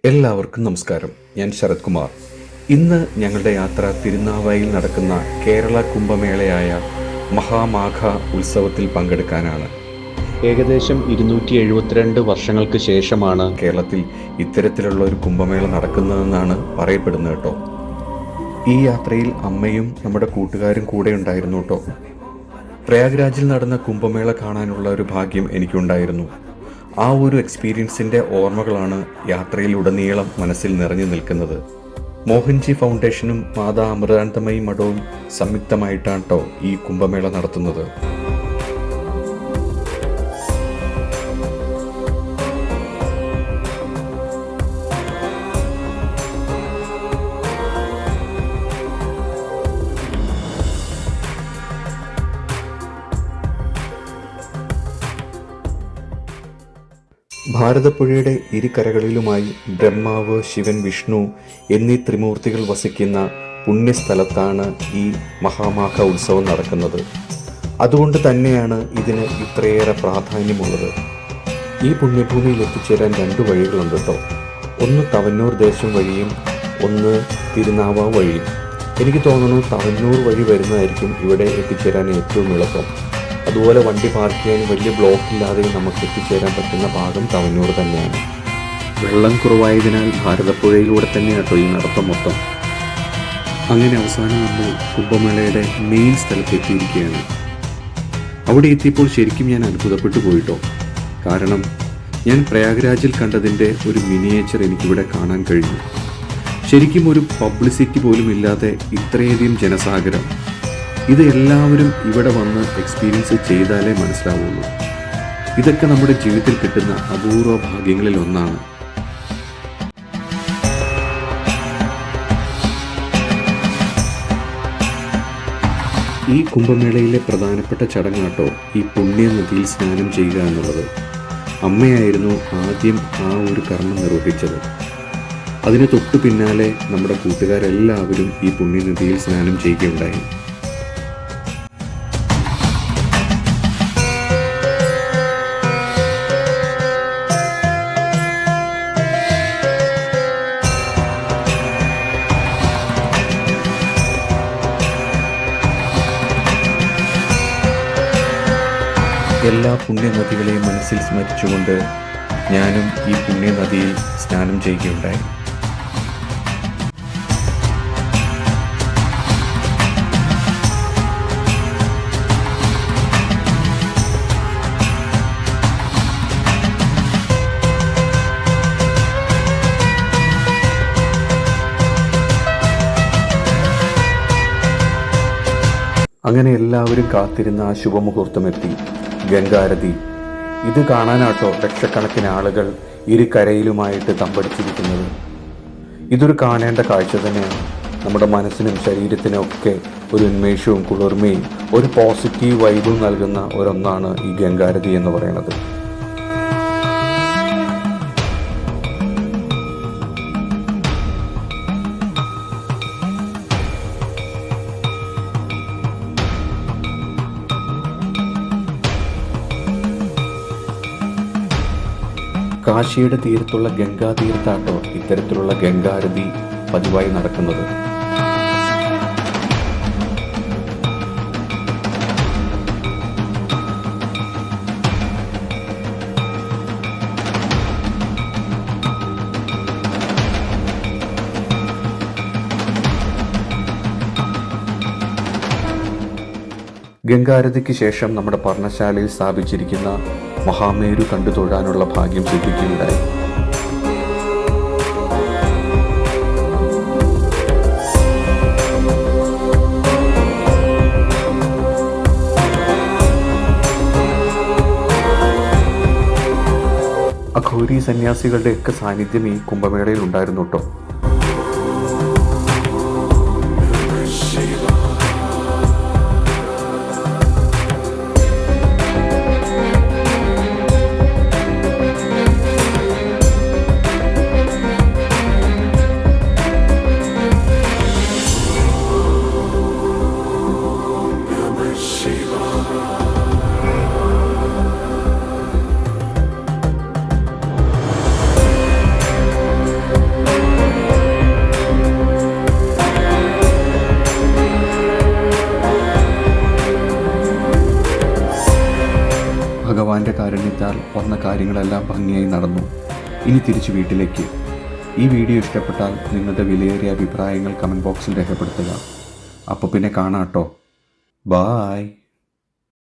എല്ലാവർക്കും നമസ്കാരം. ഞാൻ ശരത് കുമാർ. ഇന്ന് ഞങ്ങളുടെ യാത്ര തിരുനാവായിൽ നടക്കുന്ന കേരള കുംഭമേളയായ മഹാമാഘ ഉത്സവത്തിൽ പങ്കെടുക്കാനാണ്. ഏകദേശം 272 വർഷങ്ങൾക്ക് ശേഷമാണ് കേരളത്തിൽ ഇത്തരത്തിലുള്ള ഒരു കുംഭമേള നടക്കുന്നതെന്നാണ് പറയപ്പെടുന്നത് കേട്ടോ. ഈ യാത്രയിൽ അമ്മയും നമ്മുടെ കൂട്ടുകാരും കൂടെ ഉണ്ടായിരുന്നു കേട്ടോ. പ്രയാഗ്രാജിൽ നടന്ന കുംഭമേള കാണാനുള്ള ഒരു ഭാഗ്യം എനിക്കുണ്ടായിരുന്നു. ആ ഒരു എക്സ്പീരിയൻസിൻ്റെ ഓർമ്മകളാണ് യാത്രയിലുടനീളം മനസ്സിൽ നിറഞ്ഞു നിൽക്കുന്നത്. മോഹൻജി ഫൗണ്ടേഷനും മാതാ അമൃതാനന്ദമയി മഠവും സംയുക്തമായിട്ടാണ് കേട്ടോ ഈ കുംഭമേള നടത്തുന്നത്. ഭാരതപ്പുഴയുടെ ഇരുകരകളിലുമായി ബ്രഹ്മാവ്, ശിവൻ, വിഷ്ണു എന്നീ ത്രിമൂർത്തികൾ വസിക്കുന്ന പുണ്യസ്ഥലത്താണ് ഈ മഹാമാഘ ഉത്സവം നടക്കുന്നത്. അതുകൊണ്ട് തന്നെയാണ് ഇതിന് ഇത്രയേറെ പ്രാധാന്യമുള്ളത്. ഈ പുണ്യഭൂമിയിൽ എത്തിച്ചേരാൻ 2 വഴികളുണ്ട് കേട്ടോ. ഒന്ന് തവന്നൂർ ദേശം വഴിയും ഒന്ന് തിരുനാവാവ് വഴിയും. എനിക്ക് തോന്നുന്നു തവന്നൂർ വഴി വരുന്നതായിരിക്കും ഇവിടെ എത്തിച്ചേരാൻ ഏറ്റവും എളുപ്പം. അതുപോലെ വണ്ടി പാർക്ക് ചെയ്യാൻ വലിയ ബ്ലോക്കില്ലാതെ നമുക്ക് എത്തിച്ചേരാൻ പറ്റുന്ന ഭാഗം തവന്നൂർ തന്നെയാണ്. വെള്ളം കുറവായതിനാൽ ഭാരതപ്പുഴയിലൂടെ തന്നെ കേട്ടോ ഈ നടത്തം മൊത്തം. അങ്ങനെ അവസാനം നമ്മൾ കുംഭമേളയുടെ മെയിൻ സ്ഥലത്ത് എത്തിയിരിക്കുകയാണ്. അവിടെ എത്തിയപ്പോൾ ശരിക്കും ഞാൻ അത്ഭുതപ്പെട്ടു പോയിട്ടോ. കാരണം ഞാൻ പ്രയാഗ്രാജിൽ കണ്ടതിൻ്റെ ഒരു മിനിയേച്ചർ എനിക്കിവിടെ കാണാൻ കഴിഞ്ഞു. ശരിക്കും ഒരു പബ്ലിസിറ്റി പോലും ഇല്ലാതെ ഇത്രയധികം ജനസാഗരം. ഇത് എല്ലാവരും ഇവിടെ വന്ന് എക്സ്പീരിയൻസ് ചെയ്താലേ മനസ്സിലാവുള്ളൂ. ഇതൊക്കെ നമ്മുടെ ജീവിതത്തിൽ കിട്ടുന്ന അപൂർവ ഭാഗ്യങ്ങളിൽ ഒന്നാണ്. ഈ കുംഭമേളയിലെ പ്രധാനപ്പെട്ട ചടങ്ങാട്ടോ ഈ പുണ്യ നദിയിൽ സ്നാനം ചെയ്യുക എന്നുള്ളത്. അമ്മയായിരുന്നു ആദ്യം ആ ഒരു കർമ്മം നിർവഹിച്ചത്. അതിന് തൊട്ടു പിന്നാലെ നമ്മുടെ കൂട്ടുകാരെല്ലാവരും ഈ പുണ്യനദിയിൽ സ്നാനം ചെയ്യുകയുണ്ടായി. എല്ലാ പുണ്യനദികളെയും മനസ്സിൽ സ്മരിച്ചുകൊണ്ട് ഞാനും ഈ പുണ്യനദിയിൽ സ്നാനം ചെയ്യുകയുണ്ടായി. അങ്ങനെ എല്ലാവരും കാത്തിരുന്ന ആ ശുഭമുഹൂർത്തമെത്തി. ഗംഗാരതി. ഇത് കാണാനാട്ടോ ലക്ഷക്കണക്കിന് ആളുകൾ ഇരുകരയിലുമായിട്ട് തമ്പടിച്ചിരിക്കുന്നത്. ഇതൊരു കാണേണ്ട കാഴ്ച തന്നെയാണ്. നമ്മുടെ മനസ്സിനും ശരീരത്തിനും ഒക്കെ ഒരു ഉന്മേഷവും കുളിർമയും ഒരു പോസിറ്റീവ് വൈബും നൽകുന്ന ഒരൊന്നാണ് ഈ ഗംഗാരതി എന്ന് പറയുന്നത്. കാശിയുടെ തീരത്തുള്ള ഗംഗാതീരത്താട്ടോ ഇത്തരത്തിലുള്ള ഗംഗാരതി പതിവായി നടക്കുന്നത്. ഗംഗാരതിക്ക് ശേഷം നമ്മുടെ പർണശാലയിൽ സ്ഥാപിച്ചിരിക്കുന്ന മഹാമേരു കണ്ടു തൊഴാനുള്ള ഭാഗ്യം സിദ്ധിക്കുകയുണ്ടായി. അഘോരി സന്യാസികളുടെയൊക്കെ സാന്നിധ്യം ഈ കുംഭമേളയിൽ ഉണ്ടായിരുന്നു കേട്ടോ. ഭഗവാന്റെ കാരുണ്യത്താൽ വന്ന കാര്യങ്ങളെല്ലാം ഭംഗിയായി നടന്നു. ഇനി തിരിച്ച് വീട്ടിലേക്ക്. ഈ വീഡിയോ ഇഷ്ടപ്പെട്ടാൽ നിങ്ങളുടെ വിലയേറിയ അഭിപ്രായങ്ങൾ കമൻറ്റ് ബോക്സിൽ രേഖപ്പെടുത്തുക. അപ്പോൾ പിന്നെ കാണാം കേട്ടോ. ബായ്.